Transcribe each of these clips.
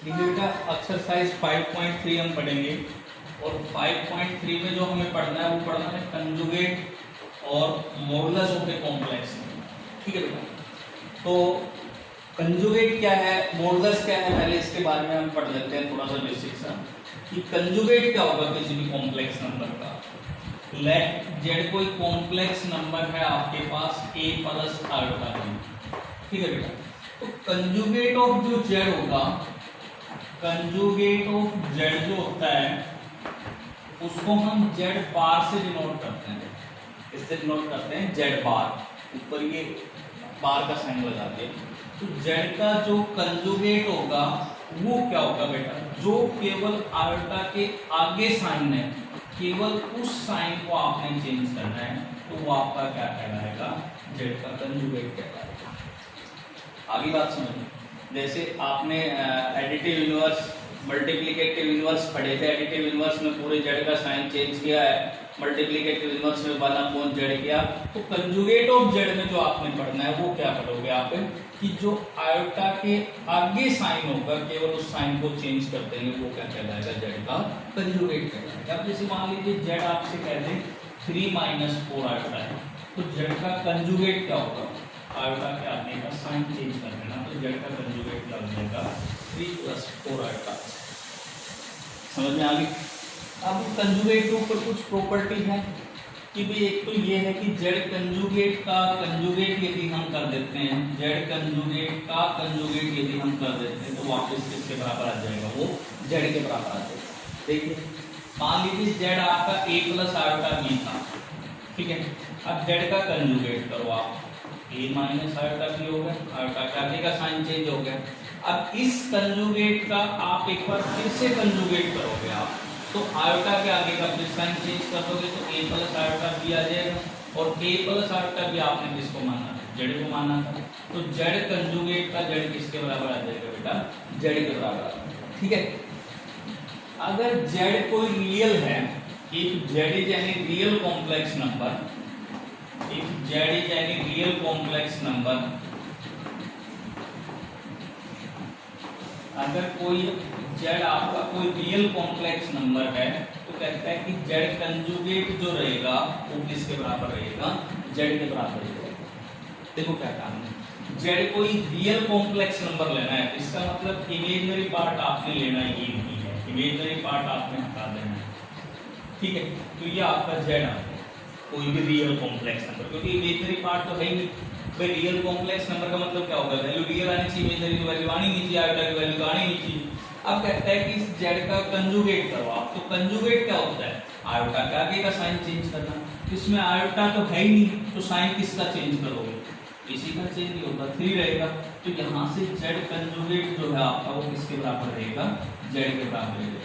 देखिए बेटा एक्सरसाइज 5.3 हम पढ़ेंगे और 5.3 में जो हमें पढ़ना है वो पढ़ना है कंजुगेट और मॉडुलस ऑफ ए कॉम्प्लेक्स। ठीक है बेटा, तो कंजुगेट क्या है, मॉडुलस क्या है, पहले इसके बारे में हम पढ़ लेते हैं थोड़ा सा बेसिक सा कि कंजुगेट क्या होगा किसी भी कॉम्प्लेक्स नंबर का। लेट जेड कोई कॉम्प्लेक्स नंबर है आपके पास a प्लस आयोटा b। ठीक है बेटा, तो कंजुगेट ऑफ जो जेड होगा, कंजुगेट ऑफ जेड जो होता है उसको हम जेड बार से डिनोट करते हैं। इससे डिनोट करते हैं जेड बार, ऊपर ये बार का साइन लगा के। तो जेड का जो कंजुगेट होगा वो क्या होगा बेटा, जो केवल आयोटा के आगे साइन है, केवल उस साइन को आपने चेंज करना है, तो वो आपका क्या कहलाएगा, जेड का कंजुगेट कहलाएगा। आगे बात समझिए, जैसे आपने एडिटिव इनवर्स मल्टीप्लिकेटिव इनवर्स पढ़े थे। एडिटिव इनवर्स में पूरे जेड का साइन चेंज किया है, मल्टीप्लिकेटिव इनवर्स में 1/जेड किया। तो कंजुगेट ऑफ जेड में जो आपने पढ़ना है वो क्या पढ़ोगे आप, कि जो आयोटा के आगे साइन होगा केवल उस साइन को चेंज कर देंगे, वो क्या कहलाएगा, जेड का कंजुगेट कहलाएगा। अब जैसे मान लीजिए जेड आपसे कह दें 3 - 4 आयोटा है, तो जेड का कंजुगेट क्या होगा, आयोटा के आगे का साइन चेंज कर देना, तो जेड का कंजुगेट लग जाएगा 3 + 4 आयोटा। समझ में आ गई। अब कंजुगेट के ऊपर कुछ प्रॉपर्टी है कि भाई एक तो ये है कि जेड कंजुगेट का कंजुगेट यदि हम कर देते हैं, जेड कंजुगेट का कंजुगेट यदि हम कर देते हैं तो वापस किसके बराबर आ जाएगा, वो जेड के बराबर आ जाएगा। देखिए मान लीजिए जेड आपका a प्लस आयोटा b था, ठीक है। अब जेड का कंजुगेट करो आप, a माइनस आयोटा b हो गया, आयोटा के आगे का साइन चेंज हो गया। अब इस कंजुगेट का आप एक बार फिर से कंजुगेट करोगे आप, तो आयोटा के आगे का फिर साइन चेंज कर दोगे तो a प्लस आयोटा b आ जाएगा। और a प्लस आयोटा b आपने किसको माना था, जेड को माना था, तो जेड कंजुगेट का जेड किसके बराबर आ जाएगा बेटा, जेड के बराबर आ जाएगा। ठीक है। अगर जेड कोई रियल है, if Z is any real complex number, if Z is any real complex number, अगर कोई जेड आपका कोई रियल कॉम्प्लेक्स नंबर है तो कहता है कि जेड कंजुगेट जो रहेगा वो किसके बराबर रहेगा, जेड के बराबर रहेगा। देखो क्या काम है, जेड कोई रियल कॉम्प्लेक्स नंबर लेना है, इसका मतलब इमेजिनरी पार्ट आपने लेना ही नहीं है, इमेजिनरी पार्ट आपने हटा देना है। ठीक है, तो ये आपका जेड आ गया, कोई भी रियल कॉम्प्लेक्स नंबर, क्योंकि इमेजिनरी पार्ट तो है ही नहीं। भाई रियल कॉम्प्लेक्स नंबर का मतलब क्या होगा, वैल्यू रियल आनी चाहिए, इमेजिनरी की वैल्यू आनी नहीं चाहिए, आयोटा की वैल्यू आनी नहीं चाहिए। अब कहता है कि इस जेड का कंजुगेट करो आप, तो कंजुगेट क्या होता है, आयोटा के आगे का साइन चेंज करना। इसमें आयोटा तो है ही नहीं, तो साइन किसका चेंज करोगे, इसी का चेंज नहीं होगा, 3 रहेगा। तो यहाँ से जेड कंजुगेट जो है आपका वो किसके बराबर रहेगा, जेड के बराबर रहेगा।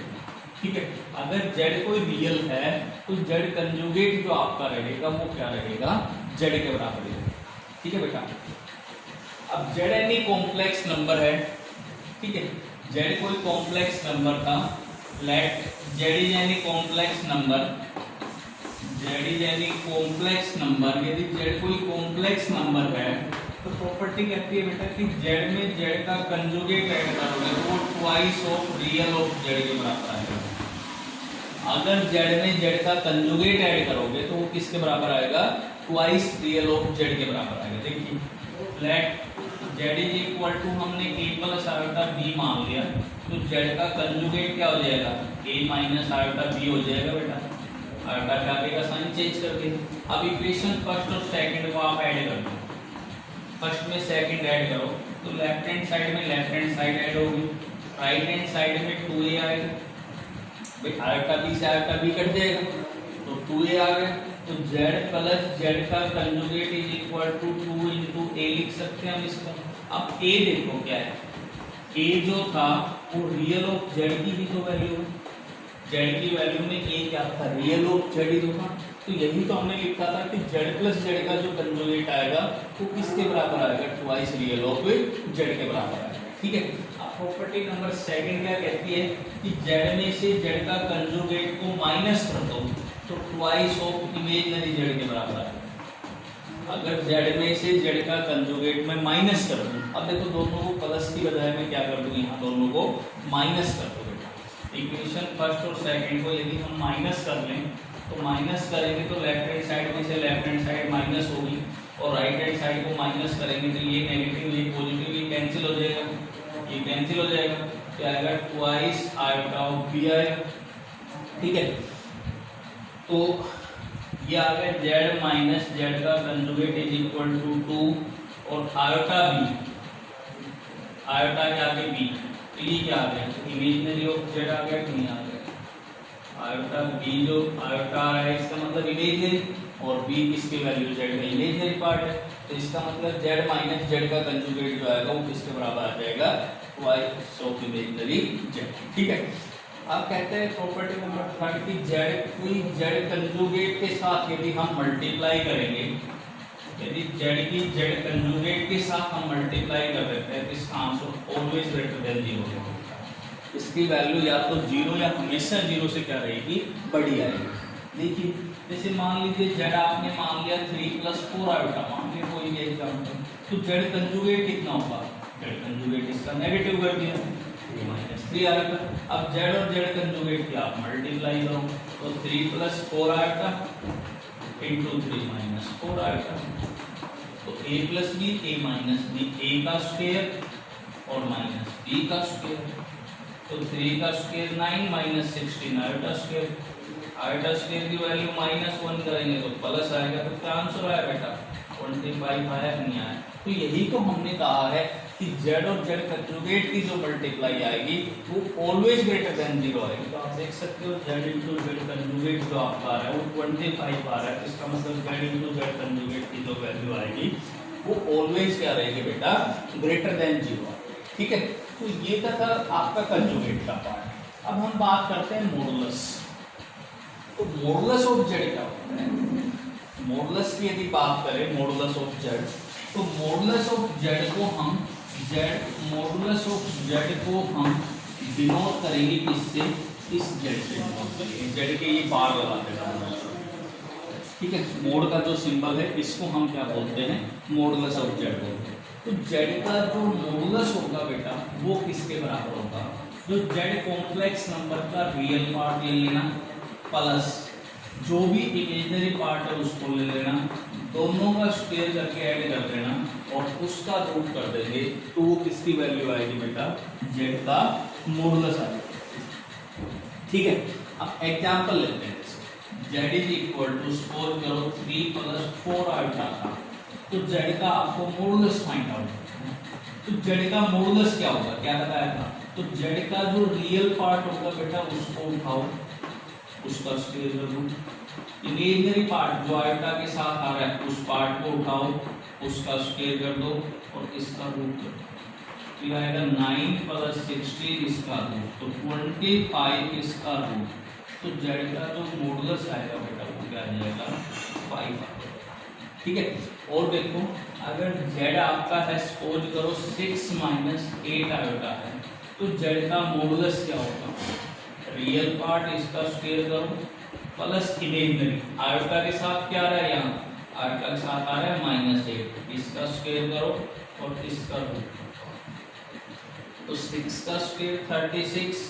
ठीक है। अगर जेड कोई रियल है तो जेड कंजुगेट जो आपका रहेगा वो क्या रहेगा, जेड के बराबर रहेगा। ठीक है बेटा। अब जेड एनी कॉम्प्लेक्स नंबर है, ठीक है, जेड कोई कॉम्प्लेक्स नंबर था, let Z is any complex number, Z is any complex number, यदि जेड कोई कॉम्प्लेक्स नंबर है तो प्रॉपर्टी कहती है बेटा कि जेड में जेड का कंजुगेट ऐड करोगे तो वो twice of real of Z के बराबर आएगा। अगर जेड में जेड का कंजुगेट ऐड करोगे तो वो किसके बराबर आएगा, ट्वाइस रियल ऑफ जेड के बराबर आएगा। देखिए let Z is equal to हमने a प्लस आयोटा b मान लिया, तो जेड का कंजुगेट क्या हो जाएगा, a माइनस आयोटा b हो जाएगा बेटा, आयोटा के आगे का साइन चेंज करके। अब इक्वेशन फर्स्ट और सेकंड को आप ऐड कर दो, फर्स्ट में सेकंड ऐड करो तो लेफ्ट हैंड साइड में लेफ्ट हैंड साइड ऐड होगी, राइट हैंड साइड में 2a आएगा। भाई आयोटा b से आयोटा b कट जाएगा तो 2a आ गया, तो z प्लस z का conjugate is equal to 2 into a लिख सकते हैं हम इसको। अब a देखो क्या है, a जो था वो रियल ऑफ z की भी तो वैल्यू है, z की वैल्यू में a क्या था, रियल ऑफ z ही तो था। तो यही तो हमने लिखा था कि z प्लस z का जो कंजुगेट आएगा वो किसके बराबर आएगा, ट्वाइस रियल ऑफ z के बराबर आएगा। ठीक है। अब प्रॉपर्टी नंबर सेकंड क्या कहती है कि z में से z का कंजुगेट को माइनस कर दो तो ट्वाइस ऑफ इमेजिनरी जेड के बराबर आएगा। अगर जेड में से जेड का कंजुगेट में माइनस कर दूं, अब देखो दोनों को प्लस की बजाय मैं क्या कर दूं, यहाँ दोनों को माइनस कर दूं बेटा। इक्वेशन फर्स्ट और सेकंड को यदि हम माइनस कर लें तो माइनस करेंगे तो लेफ्ट हैंड साइड में से लेफ्ट हैंड साइड माइनस होगी और राइट हैंड साइड को माइनस करेंगे तो ये नेगेटिव ये पॉजिटिव ये कैंसिल हो जाएगा, ये कैंसिल हो जाएगा, क्या आएगा ट्वाइस आयोटा ऑफ बी आएगा। ठीक है, तो ये आ गया जेड माइनस जेड का कंजुगेट इज इक्वल टू 2 और आयोटा बी, आयोटा के आगे बी, तो ये क्या आ गया इमेजिनरी ऑफ जेड आ गया कि नहीं आ गया, आयोटा बी जो आयोटा है इसका मतलब इमेजिनरी और बी किसकी वैल्यू जेड का इमेजिनरी पार्ट है, तो इसका मतलब जेड माइनस जेड का कंजुगेट जो आएगा वो किसके बराबर आ जाएगा ट्वाइस ऑफ इमेजिनरी जेड। ठीक है, आप कहते हैं प्रॉपर्टी नंबर 3 की जेड कोई जेड कंजुगेट के साथ यदि हम मल्टीप्लाई करेंगे, यदि जेड की जेड कंजुगेट के साथ हम मल्टीप्लाई कर देते हैं तो इसका आंसर ऑलवेज ग्रेटर देन 0 होगा, इसकी वैल्यू या तो 0 या हमेशा 0 से क्या रहेगी बड़ी आएगी। देखिए जैसे मान लीजिए जेड आपने मान लिया 3 + 4 आयोटा, मान लिया कोई भी एग्जांपल, तो जेड कंजुगेट कितना होगा, जेड कंजुगेट इसका नेगेटिव कर दिया -3 आएगा। अब जेड और जेड कंजुगेट की आप मल्टीप्लाई करो तो 3 + 4 आएगा इंटू 3 - 4 आएगा, तो a + b a - b a का स्क्वायर और माइनस b का स्क्वायर, तो 3 का square 9 - 16 iota square, iota square की वैल्यू -1 करेंगे तो प्लस आएगा, तो क्या आंसर आया बेटा 25 आया नहीं आया। तो यही तो हमने कहा है कि जेड और जेड कंजुगेट की जो मल्टीप्लाई आएगी वो ऑलवेज ग्रेटर देन 0 आएगी। तो आप देख सकते हो जेड इंटू जेड कंजुगेट जो आपका आ रहा है वो 25 आ रहा है, इसका मतलब जेड इंटू जेड कंजुगेट की जो वैल्यू आएगी वो ऑलवेज क्या रहेगी बेटा ग्रेटर देन 0। ठीक है, तो ये था आपका कंजुगेट का पार्ट। अब हम बात करते हैं मॉडुलस। तो मॉडुलस ऑफ जेड क्या होता है, मॉडुलस की यदि बात करें मॉडुलस ऑफ जेड, तो मॉडुलस ऑफ जेड को हम मॉडुलस ऑफ जेड को हम डिनोट करेंगे किससे, इस जेड से डिनोट करेंगे, जेड के ये बार लगाते हैं। ठीक है, मोड का जो सिंबल है इसको हम क्या बोलते हैं मॉडुलस ऑफ जेड बोलते हैं। तो जेड का जो मॉडुलस होगा बेटा वो किसके बराबर होगा, जो जेड कॉम्प्लेक्स नंबर का रियल पार्ट ले लेना प्लस जो भी इमेजिनरी पार्ट है उसको ले लेना, दोनों का स्क्वायर करके ऐड कर देना और उसका रूट कर देंगे, तो वो किसकी वैल्यू आएगी बेटा जेड का मॉडुलस आएगा। ठीक है, अब एग्जांपल लेते हैं, Z is equal to square करो 3 + 4 आयोटा का, तो जेड का आपको मॉडुलस फाइंड आउट करना है। तो जेड का मॉडुलस क्या होगा, क्या बताया था, तो जेड का जो रियल पार्ट होगा बेटा उसको उठाओ, उसका स्क्वायर कर दो, इमेजिनरी पार्ट जो आयोटा के साथ आ रहा है उस पार्ट को उठाओ, उसका स्क्वायर कर दो और इसका रूट कर दो, तो आएगा 9 + 16 इसका रूट, तो 25 इसका रूट, तो जेड का जो मॉडुलस आएगा बेटा वो क्या आ जाएगा 5 आएगा। ठीक है, और देखो अगर जेड आपका है सपोज करो 6 - 8 आयोटा है, तो जेड का मॉडुलस क्या होगा, रियल पार्ट इसका स्क्वायर करो प्लस इमेजिनरी, आयोटा के साथ क्या आ रहा है यहाँ, आयोटा के साथ आ रहा है -8, इसका स्क्वायर करो और इसका रूट, तो 6 का स्क्वायर 36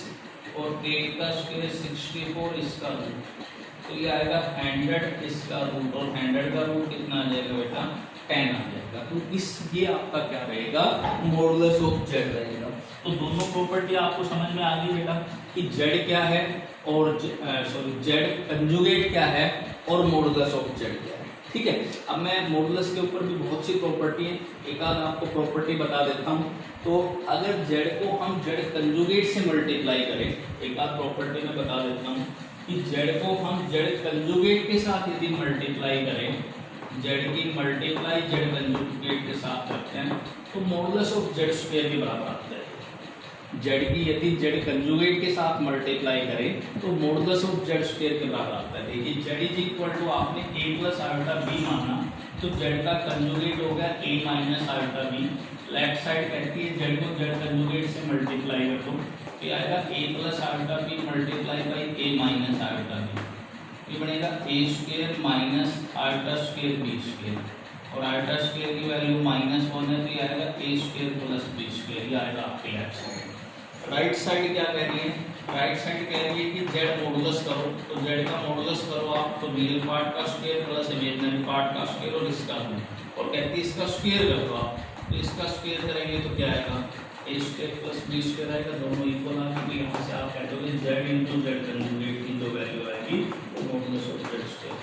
और 8 का स्क्वायर 64 इसका रूट, तो ये आएगा 100 इसका रूट, और 100 का रूट कितना आ जाएगा बेटा 10 आ जाएगा। तो इस ये आपका क्या रहेगा मॉडुलस ऑफ जेड रहेगा। तो दोनों प्रॉपर्टी आपको समझ में आ गई बेटा कि जेड क्या है और जेड कंजुगेट क्या है और मॉडुलस ऑफ जेड क्या है। ठीक है, अब मैं मॉडुलस के ऊपर भी बहुत सी प्रॉपर्टी है, एक आध आपको प्रॉपर्टी बता देता हूँ। तो अगर जेड को हम जेड कंजुगेट से मल्टीप्लाई करें, एक आध प्रॉपर्टी में बता देता हूँ कि जेड को हम जेड कंजुगेट के साथ यदि मल्टीप्लाई करें, जेड की मल्टीप्लाई जेड कंजुगेट के साथ करते हैं तो मॉडुलस ऑफ जेड स्क्वायर के बराबर आता है। जेड की यदि जेड कंजुगेट के साथ मल्टीप्लाई करें तो मॉडुलस ऑफ जेड स्क्वायर के बराबर आता है। देखिए जेड इज इक्वल टू आपने a + आयोटा b माना, तो जेड का कंजुगेट हो गया a - iota b, left side कहती है जेड को जेड कंजुगेट से मल्टीप्लाई कर दो, तो आएगा a + iota b multiply by a - iota b, ये बनेगा a² - आयोटा² b²। और आयोटा स्क्वायर की वैल्यू -1 है, तो ये आएगा a square plus b square, ये आएगा आपके लेफ्ट साइड। राइट साइड क्या कह रही है? राइट साइड कह रही है कि z मॉडुलस करो, तो z का मॉडुलस करो आप, तो रियल पार्ट का स्क्वायर प्लस इमेजिनरी पार्ट का स्क्वायर और इसका, और कहती है इसका स्क्वायर कर दो आप, तो इसका स्क्वायर करेंगे तो क्या आएगा? a square plus b square आएगा, दोनों इक्वल आ गए। यहाँ से आप कह दोगे z इंटू z कंजुगेट की जो वैल्यू आएगी वो मॉडुलस ऑफ z स्क्वायर